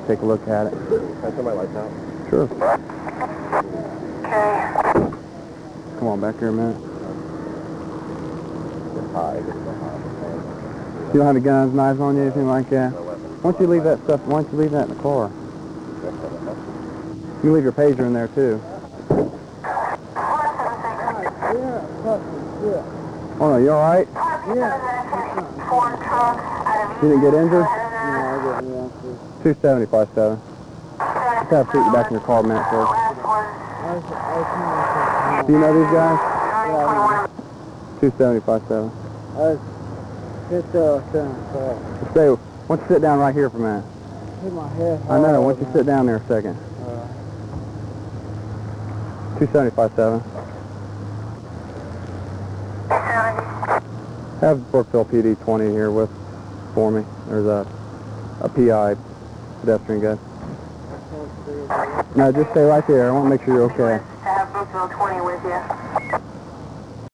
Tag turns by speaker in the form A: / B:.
A: Take a look at it.
B: Can I turn my lights out?
A: Sure.
C: Okay.
A: Come on back here a minute.
B: It's high. It's so high.
A: You don't have any guns, knives on you, anything like that? Why don't you leave that stuff? Why don't you leave that in the car? You can leave your pager in there too. Oh no, you all right?
C: Yeah.
A: You didn't get injured?
C: No,
A: I didn't. 275-7. Just have to put you back in your car a minute first. Do you know these guys? 275-7. Stay. Why don't you sit down right here for a minute?
D: Hit my head.
A: I know. Why don't you sit down there a second? 275-7. Have Brookville PD 20 here with for me. There's a PI pedestrian guy. No, just stay right there. I want to make sure you're okay.
C: To have Brookville 20 with you.